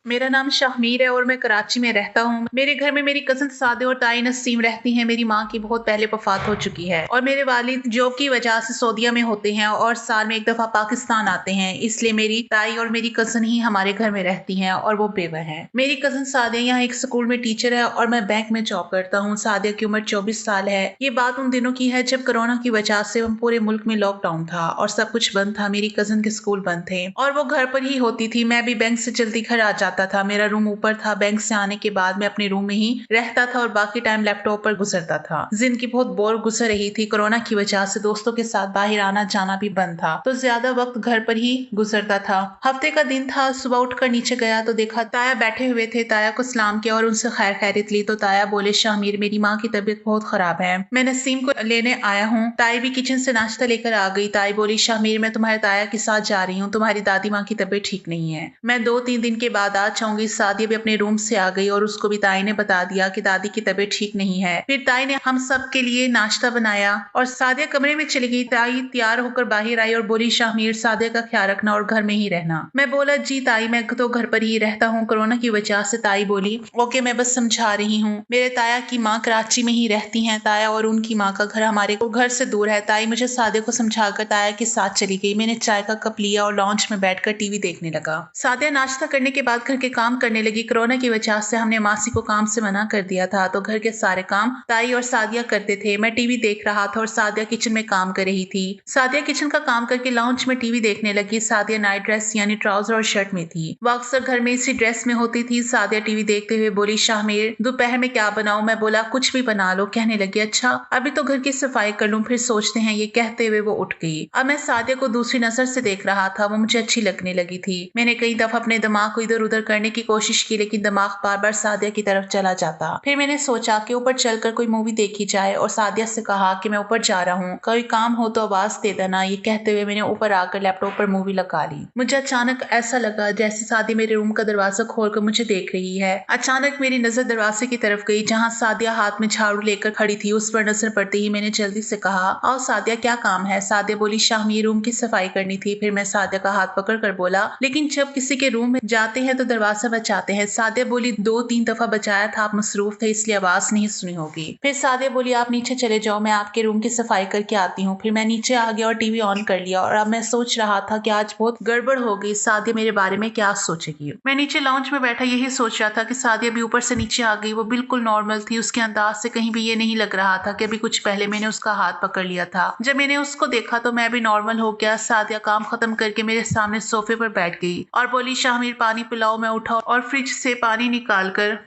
मेरा नाम शाहमीर है और मैं कराची में रहता हूँ। मेरे घर में मेरी कज़न सादे और ताई नसीम रहती हैं। मेरी माँ की बहुत पहले वफ़ात हो चुकी है और मेरे वालिद जॉब की वजह से सऊदीया में होते हैं और साल में एक दफ़ा पाकिस्तान आते हैं। इसलिए मेरी ताई और मेरी कज़न ही हमारे घर में रहती हैं और वो बेवा हैं। मेरी कज़न सादिया यहाँ एक स्कूल में टीचर है और मैं बैंक में जॉब करता हूँ। सादिया की उम्र 24 साल है। ये बात उन दिनों की है जब कोरोना की वजह से हम पूरे मुल्क में लॉकडाउन था और सब कुछ बंद था। मेरी कज़न के स्कूल बंद थे और वो घर पर ही होती थी। मैं भी बैंक से जल्दी घर आ जाता था। मेरा रूम ऊपर था। बैंक से आने के बाद मैं अपने रूम में ही रहता था और बाकी टाइम लैपटॉप पर गुजरता था। जिंदगी बहुत बोर गुजर रही थी। कोरोना की वजह से दोस्तों के साथ बाहर आना जाना भी बंद था तो ज्यादा वक्त घर पर ही गुजरता था। हफ्ते का दिन था। सुबह उठकर नीचे गया तो देखा ताया बैठे हुए थे। ताया को सलाम किया और उनसे खैर खैरियत ली तो ताया बोले, शाहमीर मेरी माँ की तबीयत बहुत खराब है, मैं नसीम को लेने आया हूँ। ताई भी किचन से नाश्ता लेकर आ गई। ताई बोली, शाहमीर मैं तुम्हारे ताया के साथ जा रही हूँ, तुम्हारी दादी माँ की तबीयत ठीक नहीं है, मैं 2-3 दिन के बाद आ जाऊंगी। सादिया भी अपने रूम से आ गई और उसको भी ताई ने बता दिया कि दादी की तबीयत ठीक नहीं है। फिर ताई ने हम सब के लिए नाश्ता बनाया और सादिया कमरे में चली गई। ताई तैयार होकर बाहर आई और बोली, शाहमीर सादिया का ख्याल रखना और घर में ही रहना। मैं बोला, जी ताई मैं तो घर पर ही रहता हूँ कोरोना की वजह से। ताई बोली, ओके मैं बस समझा रही हूँ। मेरे ताया की माँ कराची में ही रहती हैं। ताया और उनकी माँ का घर हमारे घर से दूर है। ताई मुझे सादिया को समझाकर ताया के साथ चली गई। मैंने चाय का कप लिया और लॉन्च में बैठकर टीवी देखने लगा। सादिया नाश्ता करने के बाद घर के काम करने लगी। कोरोना की वजह से हमने मासी को काम से मना कर दिया था तो घर के सारे काम ताई और सादिया करते थे। मैं टीवी देख रहा था और सादिया किचन में काम कर रही थी। सादिया किचन का काम करके लॉन्च में टीवी देखने लगी। सादिया नाइट ड्रेस यानी ट्राउजर और शर्ट में थी। वो अक्सर घर में इसी ड्रेस में होती थी। सादिया टीवी देखते हुए बोली, शाहमीर दोपहर में क्या बनाऊं? मैं बोला, कुछ भी बना लो। कहने लगी, अच्छा अभी तो घर की सफाई कर लूं फिर सोचते हैं। ये कहते हुए वो उठ गई। अब मैं सादिया को दूसरी नजर से देख रहा था। वो मुझे अच्छी लगने लगी थी। मैंने कई दफा अपने दिमाग को इधर उधर करने की कोशिश की लेकिन दिमाग बार बार सादिया की तरफ चला जाता। फिर मैंने सोचा कि ऊपर चलकर कोई मूवी देखी जाए और सादिया से कहा कि मैं ऊपर जा रहा हूँ, कोई काम हो तो आवाज दे देना। ये कहते हुए मैंने ऊपर आकर लैपटॉप पर मूवी लगा ली। मुझे अचानक ऐसा लगा जैसे सादिया मेरे रूम का दरवाजा खोलकर मुझे देख रही है। अचानक मेरी नजर दरवाजे की तरफ गई जहाँ सादिया हाथ में झाड़ू लेकर खड़ी थी। उस पर नजर पड़ते ही मैंने जल्दी से कहा, आओ सादिया क्या काम है? सादिया बोली, शाहमीर रूम की सफाई करनी थी। फिर मैं सादिया का हाथ पकड़ कर बोला, लेकिन जब किसी के रूम में जाते हैं तो दरवाजा बचाते हैं। सादिया बोली, 2-3 दफा बचाया था, आप मसरूफ थे इसलिए आवाज नहीं सुनी होगी। फिर सादिया बोली, आप नीचे चले जाओ, मैं आपके रूम की सफाई करके आती हूँ। फिर मैं नीचे आ गया और टीवी ऑन कर लिया और अब मैं सोच रहा था कि आज बहुत गड़बड़ हो गई। सादिया मेरे बारे में क्या सोचेगी? मैं नीचे लॉन्च में बैठा यही सोच रहा था कि सादिया भी ऊपर से नीचे आ गई। वो बिल्कुल नॉर्मल थी। उसके अंदाज से कहीं भी ये नहीं लग रहा था कि अभी कुछ पहले मैंने उसका हाथ पकड़ लिया था। जब मैंने उसको देखा तो मैं भी नॉर्मल हो गया। सादिया काम खत्म करके मेरे सामने सोफे पर बैठ गई और बोली, शाहमीर पानी पिलाओ। मैं उठा और फ्रिज से पानी निकालकर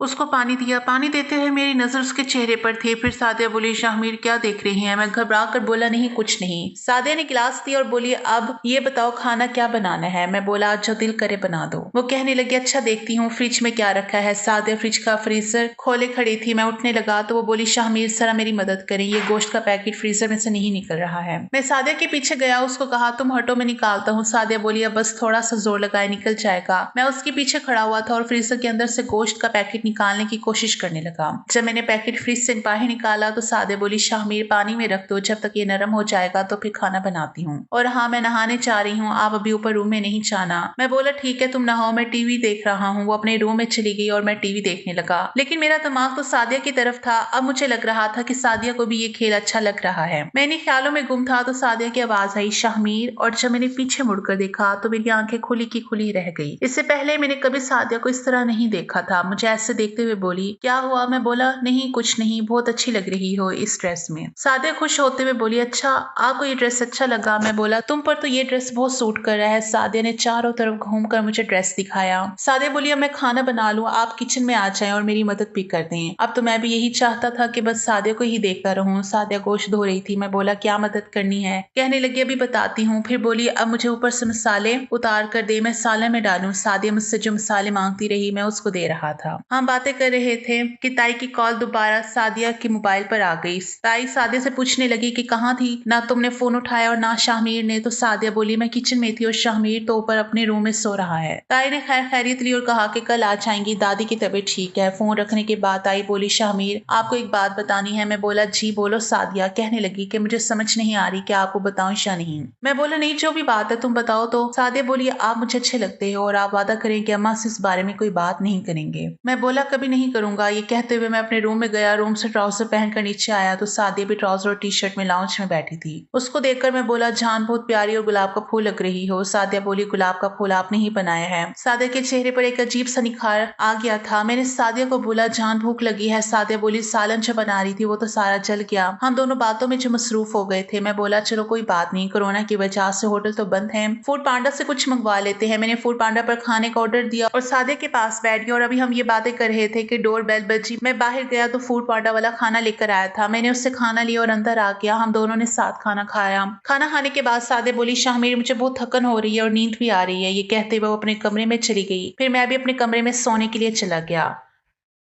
उसको पानी दिया। पानी देते हुए मेरी नजर उसके चेहरे पर थी। फिर सादिया बोली, शाहमीर क्या देख रही हैं? मैं घबरा कर बोला, नहीं कुछ नहीं। सादिया ने गिलास दिया और बोली, अब ये बताओ खाना क्या बनाना है? मैं बोला, जो दिल करे बना दो। वो कहने लगी, अच्छा देखती हूँ फ्रिज में क्या रखा है। सादिया फ्रिज का फ्रीजर खोले खड़ी थी। मैं उठने लगा तो वो बोली, शाहमीर जरा मेरी मदद करें, ये गोश्त का पैकेट फ्रीजर में से नहीं निकल रहा है। मैं सादिया के पीछे गया, उसको कहा, तुम हटो मैं निकालता हूँ। सादिया बोली, अब बस थोड़ा सा जोर लगाए निकल जाएगा। मैं उसके पीछे खड़ा हुआ था और फ्रीजर के अंदर से गोश्त का पैकेट निकालने की कोशिश करने लगा। जब मैंने पैकेट फ्रिज से बाहर निकाला तो सादिया बोली, शाहमीर पानी में रख दो, जब तक ये नरम हो जाएगा तो फिर खाना बनाती हूँ। और हाँ मैं नहाने जा रही हूँ, आप अभी ऊपर रूम में नहीं जाना। मैं बोला, ठीक है तुम नहाओ, मैं टीवी देख रहा हूँ। वो अपने रूम में चली गई और मैं टीवी देखने लगा लेकिन मेरा दिमाग तो सादिया की तरफ था। अब मुझे लग रहा था कि सादिया को भी ये खेल अच्छा लग रहा है। मैं इन ख्यालों में गुम था तो सादिया की आवाज आई, शाहमीर। और जब मैंने पीछे मुड़कर देखा तो मेरी आंखें खुली की खुली रह गई। इससे पहले मैंने कभी सादिया को इस तरह नहीं देखा था। मुझे ऐसे देखते हुए बोली, क्या हुआ? मैं बोला, नहीं कुछ नहीं, बहुत अच्छी लग रही हो इस ड्रेस में। सादिया खुश होते हुए बोली, अच्छा आपको ये ड्रेस अच्छा लगा? मैं बोला, तुम पर तो ये ड्रेस बहुत सूट कर रहा है। सादिया ने चारों तरफ घूमकर मुझे ड्रेस दिखाया। सादिया बोली, अब मैं खाना बना लूं, आप किचन में आ जाएं और मेरी मदद भी कर दें। अब तो मैं भी यही चाहता था कि बस सादिया को ही देखता रहूं। सादिया गोश्त धो रही थी। मैं बोला, क्या मदद करनी है? कहने लगी, अभी बताती हूँ। फिर बोली, अब मुझे ऊपर से मसाले उतार कर दे, मैं साले में डालूं। सादिया मुझसे जो मसाले मांगती रही मैं उसको दे रहा था। हाँ बातें कर रहे थे कि ताई की कॉल दोबारा सादिया के मोबाइल पर आ गई। ताई सादिया से पूछने लगी कि कहाँ थी, ना तुमने फोन उठाया और ना शाहमीर ने। तो सादिया बोली मैं किचन में थी और शाहमीर तो ऊपर अपने रूम में सो रहा है। ताई ने खैर खैरियत ली और कहा कि कल आ जाएंगी, दादी की तबीयत ठीक है। फोन रखने के बाद ताई बोली शाहमीर आपको एक बात बतानी है। मैं बोला जी बोलो। सादिया कहने लगी कि मुझे समझ नहीं आ रही कि आपको बताऊं या नहीं। मैं बोला नहीं, जो भी बात है तुम बताओ। तो सादिया बोली आप मुझे अच्छे लगते हो और आप वादा करें कि अम्मा से इस बारे में कोई बात नहीं करेंगे। मैं बोला कभी नहीं करूंगा। ये कहते हुए मैं अपने रूम में गया। रूम से ट्राउजर पहनकर नीचे आया तो सादिया भी ट्राउजर और टी शर्ट में लाउंज में बैठी थी। उसको देखकर मैं बोला जान बहुत प्यारी और गुलाब का फूल लग रही हो। सादिया बोली गुलाब का फूल आपने ही बनाया है। सादिया के चेहरे पर एक अजीब सा निखार आ गया था। मैंने सादिया को बोला जान भूख लगी है। सादिया बोली सालन जो बना रही थी वो तो सारा जल गया। हम दोनों बातों में जो मसरूफ हो गए थे। मैं बोला चलो कोई बात नहीं, कोरोना की वजह से होटल तो बंद है, फूड पांडा से कुछ मंगवा लेते हैं। मैंने फूड पांडा पर खाने का ऑर्डर दिया और सादिया के पास बैठ गया और अभी हम ये बातें कर रहे थे कि डोर बेल बजी। मैं बाहर गया तो फूड पांडा वाला खाना लेकर आया था। मैंने उससे खाना लिया और अंदर आ गया। हम दोनों ने साथ खाना खाया। खाना खाने के बाद सादिया बोली शाहमीर मुझे बहुत थकन हो रही है और नींद भी आ रही है। ये कहते हुए वो अपने कमरे में चली गई। फिर मैं भी अपने कमरे में सोने के लिए चला गया।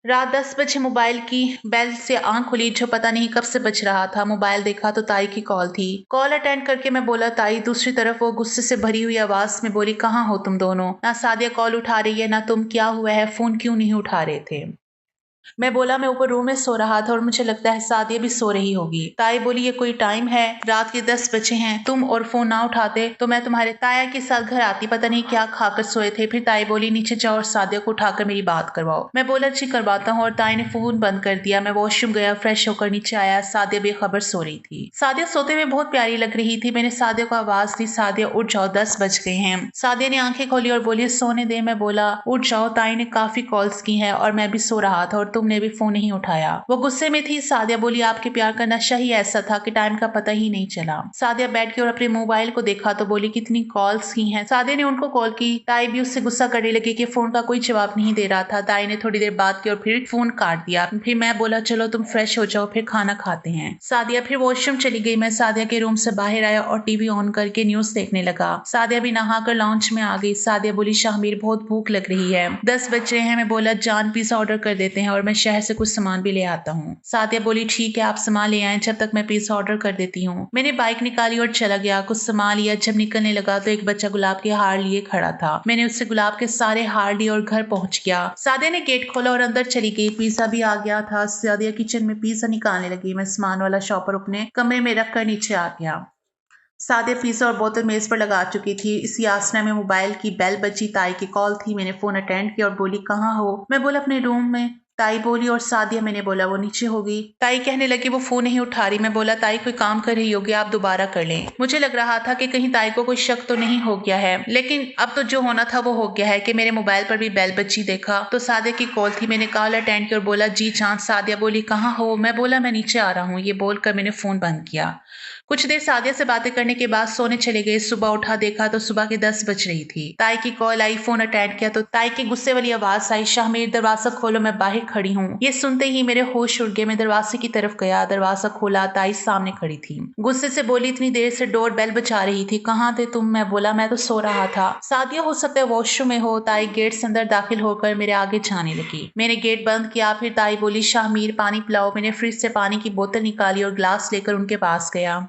रात 10 बजे मोबाइल की बेल से आंख खुली जो पता नहीं कब से बज रहा था। मोबाइल देखा तो ताई की कॉल थी। कॉल अटेंड करके मैं बोला ताई। दूसरी तरफ वो गुस्से से भरी हुई आवाज में बोली कहाँ हो तुम दोनों, ना सादिया कॉल उठा रही है ना तुम, क्या हुआ है, फोन क्यों नहीं उठा रहे थे। मैं बोला मैं ऊपर रूम में सो रहा था और मुझे लगता है सादिया भी सो रही होगी। ताई बोली ये कोई टाइम है, रात के 10 बजे हैं, तुम और फोन ना उठाते तो मैं तुम्हारे ताया के साथ घर आती, पता नहीं क्या खाकर सोए थे। फिर ताई बोली नीचे जाओ और सादिया को उठाकर मेरी बात करवाओ। मैं बोला जी करवाता हूँ और ताई ने फोन बंद कर दिया। मैं वॉशरूम गया, फ्रेश होकर नीचे आया। सादिया बेखबर सो रही थी। सादिया सोते हुए बहुत प्यारी लग रही थी। मैंने सादिया को आवाज दी सादिया उठ जाओ 10 बज गए हैं। सादिया ने आंखें खोली और बोली सोने दे। मैं बोला उठ जाओ, ताई ने काफी कॉल्स की हैं और मैं भी सो रहा था और तुमने भी फोन नहीं उठाया। वो गुस्से में थी। सादिया बोली आपके प्यार का नशा ही ऐसा था कि टाइम का पता ही नहीं चला। सादिया बैठ के और अपने मोबाइल को देखा तो बोली कितनी कॉल्स की हैं। सादिया ने उनको कॉल की। ताई भी उससे गुस्सा करने लगी कि फोन का कोई जवाब नहीं दे रहा था। ताई ने थोड़ी देर बात की और फिर फोन काट दिया। फिर मैं बोला चलो तुम फ्रेश हो जाओ फिर खाना खाते हैं। सादिया फिर वॉशरूम चली गई। मैं सादिया के रूम से बाहर आया और टीवी ऑन करके न्यूज देखने लगा। सादिया भी नहाकर लॉन्च में आ गई। सादिया बोली शाहमीर बहुत भूख लग रही है, 10 बज रहे हैं। मैं बोला जान पिज्जा ऑर्डर कर देते हैं और मैं शहर से कुछ सामान भी ले आता हूँ। सादिया बोली ठीक है आप सामान ले आए, जब तक मैं पिज्जा ऑर्डर कर देती हूँ। मैंने बाइक निकाली और चला गया। कुछ सामान लिया। जब निकलने लगा तो एक बच्चा गुलाब के हार लिए खड़ा था। मैंने उससे गुलाब के सारे हार लिए और घर पहुंच गया। सादिया ने गेट खोला और अंदर चली गई। पिज्जा भी आ गया था। सादिया किचन में पिज्जा निकालने लगी। मैं सामान वाला शॉपर अपने कमरे में रखकर नीचे आ गया। सादिया पिज्जा और बोतल मेज पर लगा चुकी थी। इसी आसना में मोबाइल की बेल बजी। ताई की कॉल थी। मैंने फोन अटेंड किया और बोली कहाँ हो। मैं बोला अपने रूम में। ताई बोली और सादिया। मैंने बोला वो नीचे होगी। ताई कहने लगी वो फोन नहीं उठा रही। मैं बोला ताई कोई काम कर रही होगी, आप दोबारा कर लें। मुझे लग रहा था कि कहीं ताई को कोई शक तो नहीं हो गया है, लेकिन अब तो जो होना था वो हो गया है कि मेरे मोबाइल पर भी बेल बजी। देखा तो सादिया की कॉल थी। मैंने कॉल अटेंड किया और बोला जी चांद। सादिया बोली कहाँ हो। मैं बोला मैं नीचे आ रहा हूँ। ये बोलकर मैंने फोन बंद किया। कुछ देर सादिया से बातें करने के बाद सोने चले गए। सुबह उठा देखा तो सुबह के 10 बज रही थी। ताई की कॉल आई। फोन अटेंड किया तो ताई की गुस्से वाली आवाज आई शाहमीर दरवाजा खोलो, मैं बाहर खड़ी हूँ। ये सुनते ही मेरे होश उड़ गए। मैं दरवाजे की तरफ गया। दरवाजा खोला। ताई सामने खड़ी थी। गुस्से से बोली इतनी देर से डोर बेल बजा रही थी, कहाँ थे तुम। मैं बोला मैं तो सो रहा था। सादिया हो सकता है वॉशरूम में हो। ताई गेट से अंदर दाखिल होकर मेरे आगे जाने लगी। मैंने गेट बंद किया। फिर ताई बोली शाहमीर पानी पिलाओ। मैंने फ्रिज से पानी की बोतल निकाली और ग्लास लेकर उनके पास गया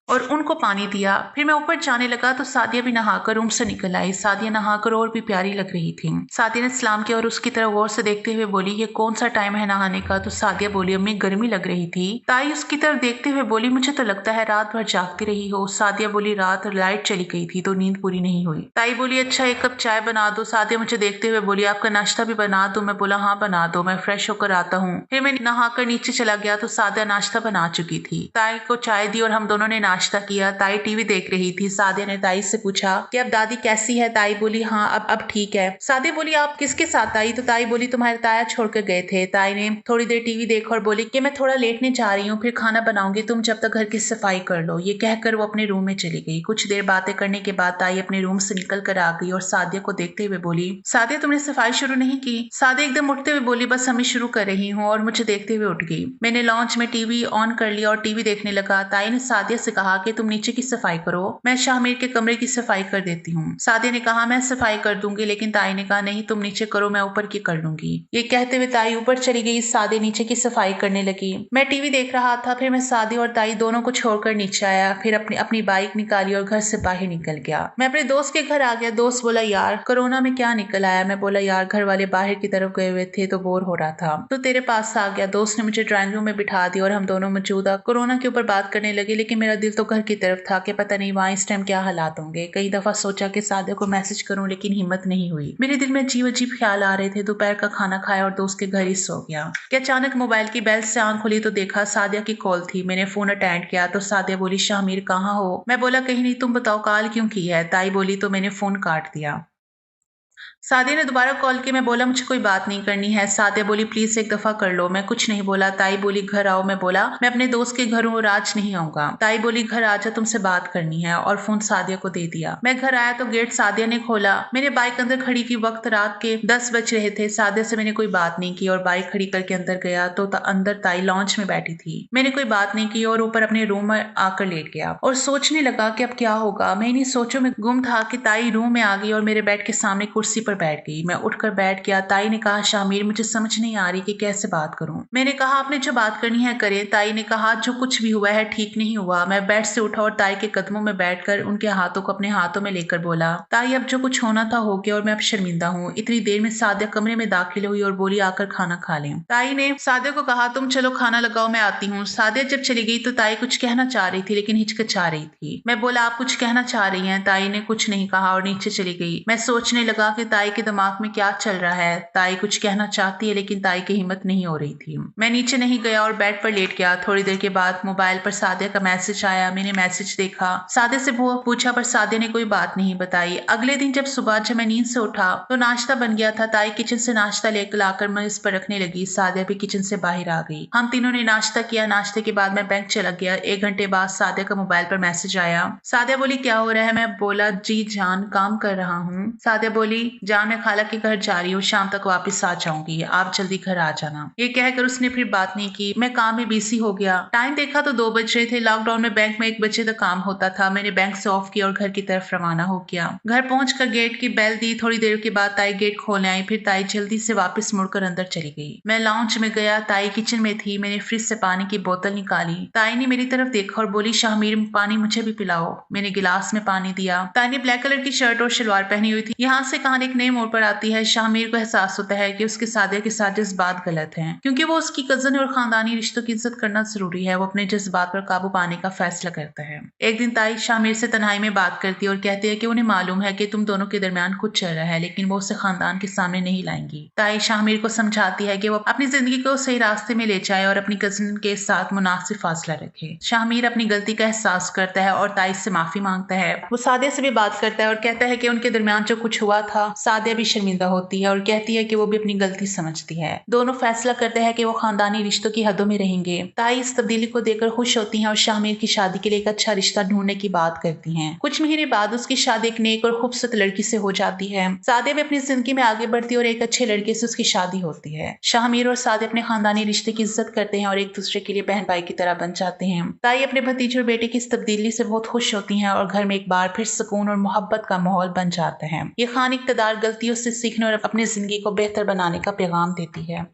और उनको पानी दिया। फिर मैं ऊपर जाने लगा तो सादिया भी नहाकर रूम से निकल आई। सादिया नहाकर और भी प्यारी लग रही थी। सादिया ने सलाम किया और उसकी तरफ गौर से देखते हुए बोली ये कौन सा टाइम है नहाने का। तो सादिया बोली अम्मी गर्मी लग रही थी। ताई उसकी तरफ देखते हुए बोली मुझे तो लगता है रात भर जागती रही हो। सादिया बोली रात लाइट चली गई थी तो नींद पूरी नहीं हुई। ताई बोली अच्छा एक कप चाय बना दो। सादिया मुझे देखते हुए बोली आपका नाश्ता भी बना दो। मैं बोला हाँ बना दो, मैं फ्रेश होकर आता हूँ। फिर मैं नहाकर नीचे चला गया तो सादिया नाश्ता बना चुकी थी। ताई को चाय दी और हम दोनों ने नाश्ता किया। ताई टीवी देख रही थी। सादिया ने ताई से पूछा कि अब दादी कैसी है। ताई बोली हाँ अब ठीक है। सादिया बोली आप किसके साथ आई। तो ताई बोली तुम्हारे ताया छोड़कर गए थे। ताई ने थोड़ी देर टीवी देखा और बोली कि मैं थोड़ा लेटने जा रही हूँ, फिर खाना बनाऊंगी, तुम जब तक घर की सफाई कर लो। ये कहकर वो अपने रूम में चली गई। कुछ देर बातें करने के बाद ताई अपने रूम से निकल कर आ गई और सादिया को देखते हुए बोली सादिया तुमने सफाई शुरू नहीं की। सादिया एकदम उठते हुए बोली बस अभी शुरू कर रही हूँ और मुझे देखते हुए उठ गई। मैंने लॉन्च में टीवी ऑन कर लिया और टीवी देखने लगा। ताई ने सादिया से कहा कहा कि तुम नीचे की सफाई करो, मैं शाहमीर के कमरे की सफाई कर देती हूँ। सादिया ने कहा मैं सफाई कर दूंगी, लेकिन ताई ने कहा नहीं तुम नीचे करो, मैं ऊपर की कर लूंगी। ये कहते हुए ताई ऊपर चली गई, सादिया नीचे की सफाई करने लगी। मैं टीवी देख रहा था, फिर मैं सादिया और ताई दोनों को छोड़कर नीचे आया, फिर अपनी अपनी बाइक निकाली और घर से बाहर निकल गया। मैं अपने दोस्त के घर आ गया। दोस्त बोला यार कोरोना में क्या निकल आया। मैं बोला यार घर वाले बाहर की तरफ गए हुए थे तो बोर हो रहा था तो तेरे पास आ गया। दोस्त ने मुझे ड्राइंग रूम में बिठा दिया और हम दोनों मौजूदा कोरोना के ऊपर बात करने लगे, लेकिन मेरा दिल तो घर की तरफ था कि पता नहीं वहाँ इस टाइम क्या हालात होंगे। कई दफा सोचा कि सादिया को मैसेज करूं, लेकिन हिम्मत नहीं हुई। मेरे दिल में अजीब अजीब ख्याल आ रहे थे। दोपहर का खाना खाया और दोस्त के घर ही सो गया कि अचानक मोबाइल की बेल से आंख खुली तो देखा सादिया की कॉल थी। मैंने फोन अटेंड किया तो सादिया बोली शाहमीर कहाँ हो। मैं बोला कहीं नहीं, तुम बताओ कॉल क्यों की है। ताई बोली तो मैंने फोन काट दिया। सादिया ने दोबारा कॉल की। मैं बोला मुझे कोई बात नहीं करनी है। सादिया बोली प्लीज एक दफा कर लो। मैं कुछ नहीं बोला। ताई बोली घर आओ। मैं बोला मैं अपने दोस्त के घर हूँ और आज नहीं आऊंगा। ताई बोली घर आजा, तुमसे बात करनी है, और फोन सादिया को दे दिया। मैं घर आया तो गेट सादिया ने खोला। मैंने बाइक अंदर खड़ी की। वक्त रात के 10 बज रहे थे। सादिया से मैंने कोई बात नहीं की और बाइक खड़ी करके अंदर गया तो अंदर ताई लॉन्च में बैठी थी। मैंने कोई बात नहीं की और ऊपर अपने रूम में आकर लेट गया और सोचने लगा कि अब क्या होगा। मैं इन्हीं सोचों में गुम था कि ताई रूम में आ गई और मेरे बेड के सामने कुर्सी पर बैठ गई। मैं उठकर बैठ गया। ताई ने कहा शामीर मुझे समझ नहीं आ रही कि कैसे बात करूं। मैंने कहा आपने जो बात करनी है करें। ताई ने कहा जो कुछ भी हुआ है ठीक नहीं हुआ। मैं बेड से उठा और ताई के कदमों में बैठकर उनके हाथों को अपने हाथों में लेकर बोला ताई अब जो कुछ होना था हो गया और मैं अब शर्मिंदा हूँ। इतनी देर में सादिया कमरे में दाखिल हुई और बोली आकर खाना खा लें। ताई ने सादिया को कहा तुम चलो खाना लगाओ, मैं आती हूँ। सादिया जब चली गई तो ताई कुछ कहना चाह रही थी लेकिन हिचकिचा रही थी। मैं बोला आप कुछ कहना चाह रही हैं। ताई ने कुछ नहीं कहा और नीचे चली गई। मैं सोचने लगा कि ताई के दिमाग में क्या चल रहा है। ताई कुछ कहना चाहती है लेकिन ताई की हिम्मत नहीं हो रही थी। मैं नीचे नहीं गया और बेड पर लेट गया। थोड़ी देर के बाद मोबाइल पर सादिया का मैसेज आया। मैंने मैसेज देखा, सादिया से पूछा पर सादिया ने कोई बात नहीं बताई। अगले दिन जब सुबह जब मैं नींद से उठा तो नाश्ता बन गया था। ताई किचन से नाश्ता लेकर लाकर मैं इस पर रखने लगी। सादिया भी किचन से बाहर आ गई। हम तीनों ने नाश्ता किया। नाश्ते के बाद मैं बैंक चला गया। 1 घंटे बाद सादिया का मोबाइल पर मैसेज आया। सादिया बोली क्या हो रहा है। मैं बोला जी जान काम कर रहा हूँ। सादिया बोली जान मैं खाला के घर जा रही हूँ, शाम तक वापस आ जाऊंगी, आप जल्दी घर आ जाना। ये कहकर उसने फिर बात नहीं की। मैं काम में बिजी हो गया। टाइम देखा तो 2 बज रहे थे। लॉकडाउन में बैंक में 1 बजे तक काम होता था। मैंने बैंक से ऑफ किया और घर की तरफ रवाना हो गया। घर पहुंचकर गेट की बेल दी। थोड़ी देर के बाद ताई गेट खोलने आई। फिर ताई जल्दी से वापस मुड़कर अंदर चली गई। मैं लाउंज में गया। ताई किचन में थी। मैंने फ्रिज से पानी की बोतल निकाली। ताई ने मेरी तरफ देखा और बोली शाहमीर पानी मुझे भी पिलाओ। मैंने गिलास में पानी दिया। ताई ने ब्लैक कलर की शर्ट और शलवार पहनी हुई थी। यहाँ से कहानी एक नए मोड़ पर आती है। शाहमीर को एहसास होता है कि उसके सादिया के साथ जज्बात गलत हैं, क्योंकि वो उसकी कजन और खानदानी रिश्तों की इज्जत करना जरूरी है। वो अपने जज्बात पर काबू पाने का फैसला करता है। एक दिन ताई शाहमीर से तन्हाई में बात करती है और कहती है कि उन्हें मालूम है कि तुम दोनों के दरमियान कुछ चल रहा है, लेकिन वो उसे खानदान के सामने नहीं लाएंगी। ताई शाहमीर को समझाती है कि वो अपनी जिंदगी को सही रास्ते में ले जाए और अपनी कजन के साथ मुनासिब फासला रखे। शाहमीर अपनी गलती का एहसास करता है और ताई से माफी मांगता है। वो सादिया से भी बात करता है और कहता है कि उनके दरमियान जो कुछ हुआ था। सादिया भी शर्मिंदा होती है और कहती है कि वो भी अपनी गलती समझती है। दोनों फैसला करते हैं कि वो खानदानी रिश्तों की हदों में रहेंगे। ताई इस तब्दीली को देखकर खुश होती हैं और शाहमीर की शादी के लिए एक अच्छा रिश्ता ढूंढने की बात करती हैं। कुछ महीने बाद उसकी शादी एक नेक और खूबसूरत लड़की से हो जाती है। सादिया भी अपनी जिंदगी में आगे बढ़ती है और एक अच्छे लड़के से उसकी शादी होती है। शाहमीर और सादिया अपने खानदानी रिश्ते की इज्जत करते हैं और एक दूसरे के लिए बहन भाई की तरह बन जाते हैं। ताई अपने भतीजे और बेटे की इस तब्दीली से बहुत खुश होती हैं और घर में एक बार फिर सुकून और मोहब्बत का माहौल बन जाता है। ये खान इक़्तिदार गलतियों से सीखने और अपनी जिंदगी को बेहतर बनाने का पैगाम देती है।